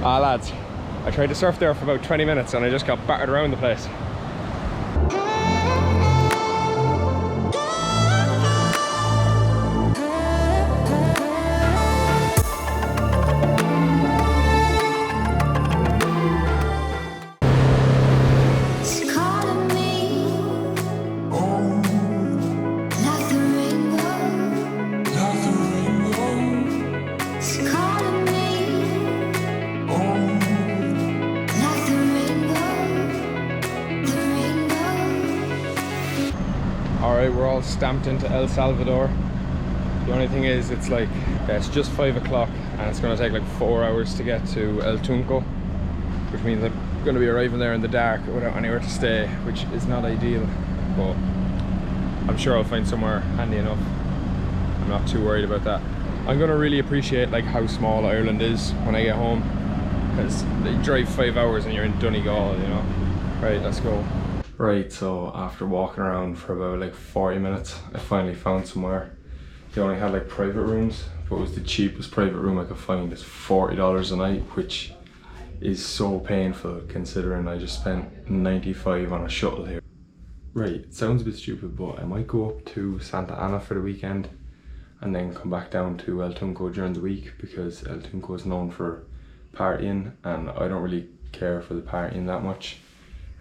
Ah lads, I tried to surf there for about 20 minutes and I just got battered around the place. Alright, we're all stamped into El Salvador. The only thing is, it's like, it's just 5 o'clock and it's going to take like 4 hours to get to El Tunco, which means I'm going to be arriving there in the dark without anywhere to stay, which is not ideal, but I'm sure I'll find somewhere handy enough. I'm not too worried about that. I'm going to really appreciate like how small Ireland is when I get home, because they drive 5 hours and you're in Donegal, you know. Right, let's go. Right, so after walking around for about like 40 minutes, I finally found somewhere. They only had like private rooms, but it was the cheapest private room I could find. It's $40 a night, which is so painful considering I just spent 95 on a shuttle here. Right, it sounds a bit stupid, but I might go up to Santa Ana for the weekend and then come back down to El Tunco during the week, because El Tunco is known for partying and I don't really care for the partying that much.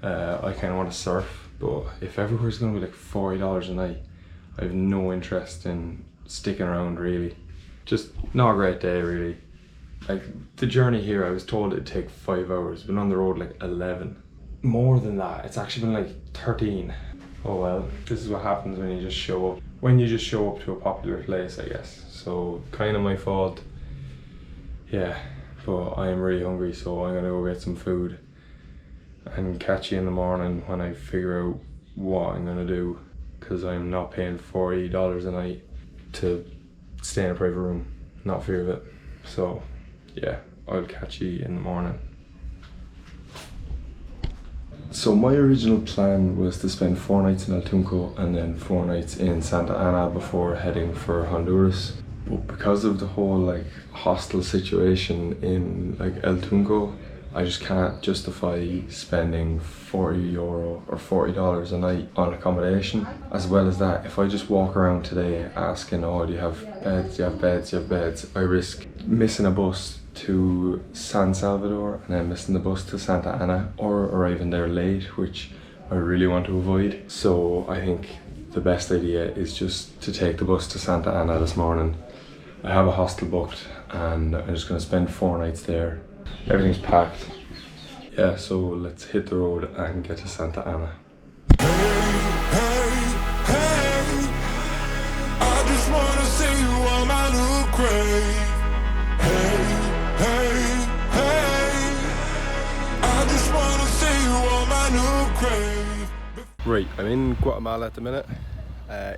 I kind of want to surf, but if everywhere's going to be like $40 a night, I have no interest in sticking around really. Just not a great day really. Like the journey here, I was told it'd take 5 hours, been on the road like 11. More than that, it's actually been like 13. Oh well, this is what happens when you just show up. When you just show up to a popular place, I guess. So kind of my fault. Yeah, but I am really hungry, so I'm gonna go get some food and catch you in the morning when I figure out what I'm gonna do, because I'm not paying $40 a night to stay in a private room, not fear of it. So yeah, I'll catch you in the morning. So my original plan was to spend 4 nights in El Tunco and then 4 nights in Santa Ana before heading for Honduras. But because of the whole like hostel situation in like El Tunco, I just can't justify spending €40 or $40 a night on accommodation. As well as that, if I just walk around today asking, oh, do you have beds, do you have beds, do you have beds, I risk missing a bus to San Salvador and then missing the bus to Santa Ana, or arriving there late, which I really want to avoid. So I think the best idea is just to take the bus to Santa Ana this morning. I have a hostel booked and I'm just going to spend 4 nights there. Everything's packed. Yeah, so let's hit the road and get to Santa Ana. Hey, hey, I just wanna see you on my new grave. Hey, I just wanna see you on my new grave. Right, I'm in Guatemala at the minute,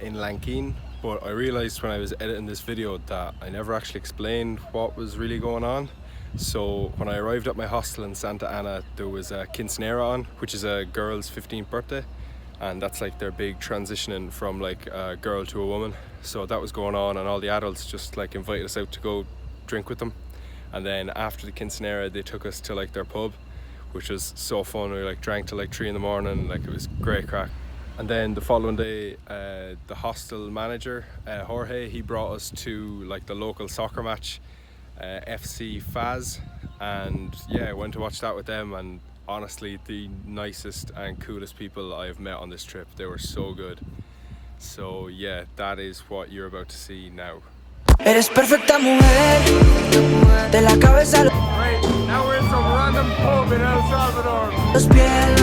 in Lanquin, but I realised when I was editing this video that I never actually explained what was really going on. So when I arrived at my hostel in Santa Ana, there was a quinceañera on, which is a girl's 15th birthday, and that's like their big transitioning from like a girl to a woman. So that was going on, and all the adults just like invited us out to go drink with them. And then after the quinceañera, they took us to like their pub, which was so fun. We like drank till like 3 in the morning, like it was great crack. And then the following day, the hostel manager, Jorge, he brought us to like the local soccer match, FC Faz, and yeah, I went to watch that with them, and honestly the nicest and coolest people I've met on this trip. They were so good. So yeah, that is what you're about to see now. Eres perfecta mujer, de la cabeza. Right, now we're in some random pub in El Salvador. Los pies,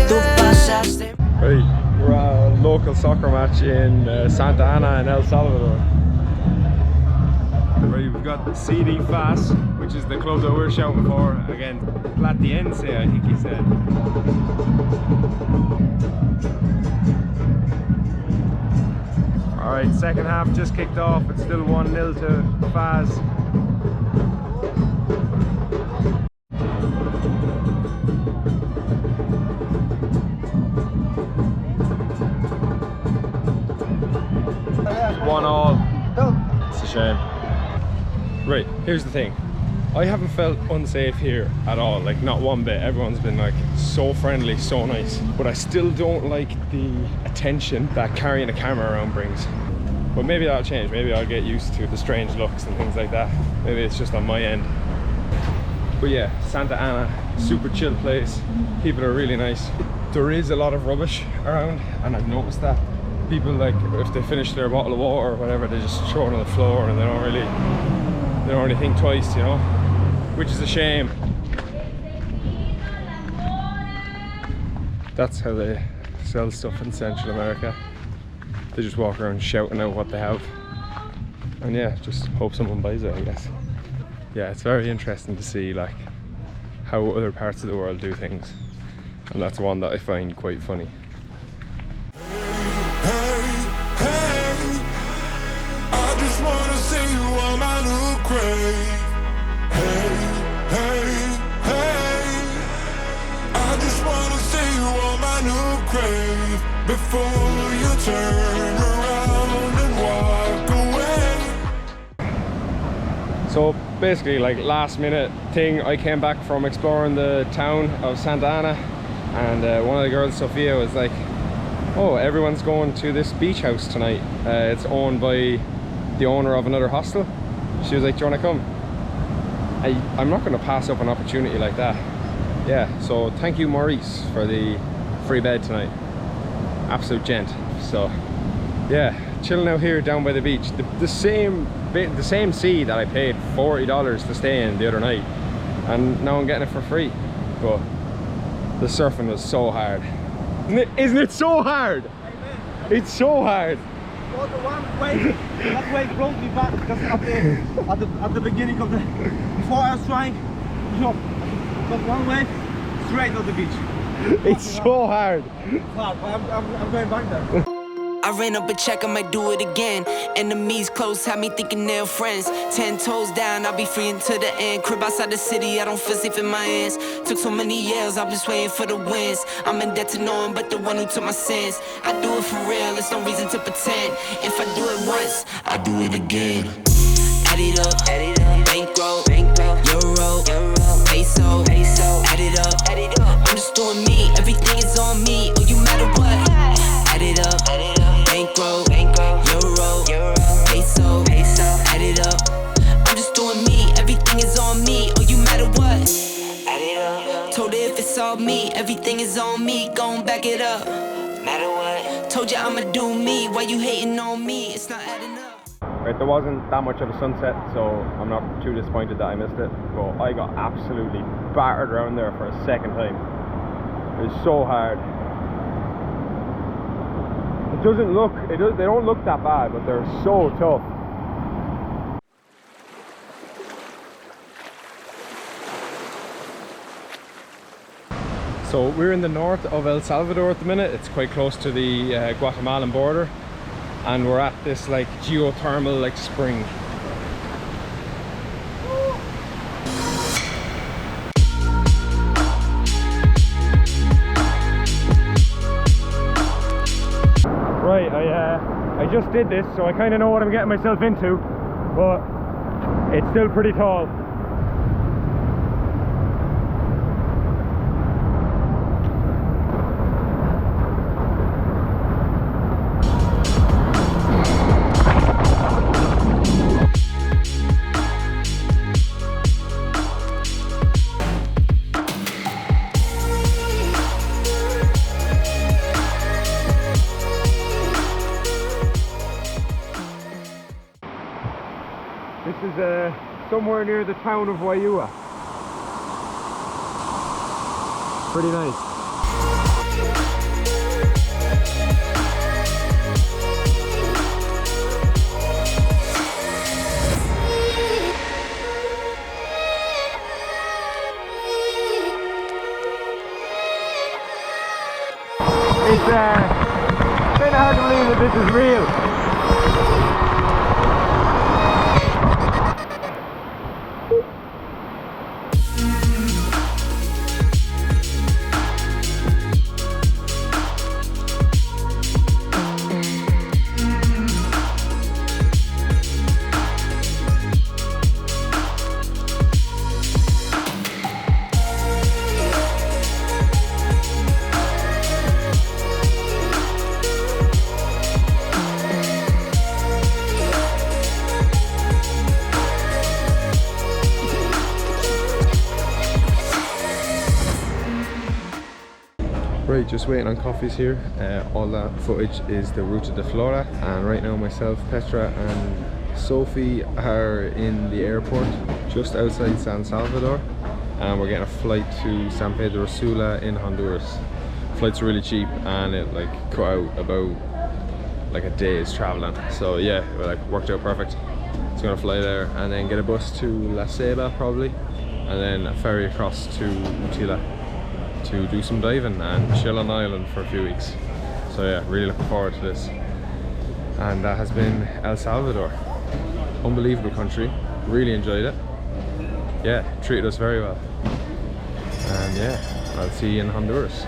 tú pasaste. Right, we're at a local soccer match in Santa Ana in El Salvador. Right, we've got the CD Fast, which is the club that we're shouting for. Again, Platiense, I think he said. Alright, second half just kicked off. It's still 1-0 to Faz. It's 1-1. It's a shame. Right, here's the thing. I haven't felt unsafe here at all, like not one bit. Everyone's been like so friendly, so nice. But I still don't like the attention that carrying a camera around brings. But maybe that'll change. Maybe I'll get used to the strange looks and things like that. Maybe it's just on my end. But yeah, Santa Ana, super chill place. People are really nice. There is a lot of rubbish around, and I've noticed that. People, like, if they finish their bottle of water or whatever, they just throw it on the floor and they don't really think twice, you know, which is a shame. That's how they sell stuff in Central America. They just walk around shouting out what they have, and yeah, just hope someone buys it, I guess. Yeah, it's very interesting to see like how other parts of the world do things, and that's one that I find quite funny. I just wanna see you on my new grave. I just wanna see you on my new grave before you turn around and walk away. So basically, like, last minute thing, I came back from exploring the town of Santa Ana, and one of the girls, Sophia, was like, oh, everyone's going to this beach house tonight. It's owned by the owner of another hostel. She was like, do you want to come? I'm not going to pass up an opportunity like that. Yeah, so thank you, Maurice, for the free bed tonight. Absolute gent. So yeah, chilling out here down by the beach. The same sea that I paid $40 to stay in the other night, and now I'm getting it for free. But the surfing was so hard. Isn't it so hard? Amen. It's so hard. Well, the one wave, that wave brought me back because at the beginning of the, before I was trying to jump, but one wave straight on the beach. It's so hard. I'm going back there. I ran up a check, I might do it again. Enemies close, had me thinking they're friends. 10 toes down, I'll be free until the end. Crib outside the city, I don't feel safe in my hands. Took so many years, I'm just waiting for the wins. I'm in debt to no one but the one who took my sins. I do it for real, there's no reason to pretend. If I do it once, I do it again. Add it up, bankroll, euro, peso, add it up. I'm just doing me, everything is on me. Oh, you matter what? Add it up, bankroll, euro, peso, add it up. I'm just doing me, everything is on me. Oh, you matter what? Add it up. Told her if it's all me, everything is on me. Gon' back it up. Matter what? Told you I'ma do me. Why you hating on me? It's not adding up. Right, there wasn't that much of a sunset, so I'm not too disappointed that I missed it. But I got absolutely battered around there for a second time. It was so hard. It doesn't look, they don't look that bad, but they're so tough. So we're in the north of El Salvador at the minute. It's quite close to the Guatemalan border, and we're at this like geothermal like spring. Right, I just did this, so I kind of know what I'm getting myself into, but it's still pretty tall. This is somewhere near the town of Waiua. Pretty nice. It's kind of hard to believe that this is real. Right, just waiting on coffees here. All that footage is the Ruta de Flora, and right now myself, Petra and Sophie are in the airport just outside San Salvador, and we're getting a flight to San Pedro Sula in Honduras. Flight's really cheap and it like cut out about like a day's traveling, so yeah, it like worked out perfect. It's gonna fly there and then get a bus to La Ceiba probably, and then a ferry across to Utila to do some diving and chill on the island for a few weeks. So yeah, really looking forward to this. And that has been El Salvador. Unbelievable country, really enjoyed it. Yeah, treated us very well. And yeah, I'll see you in Honduras.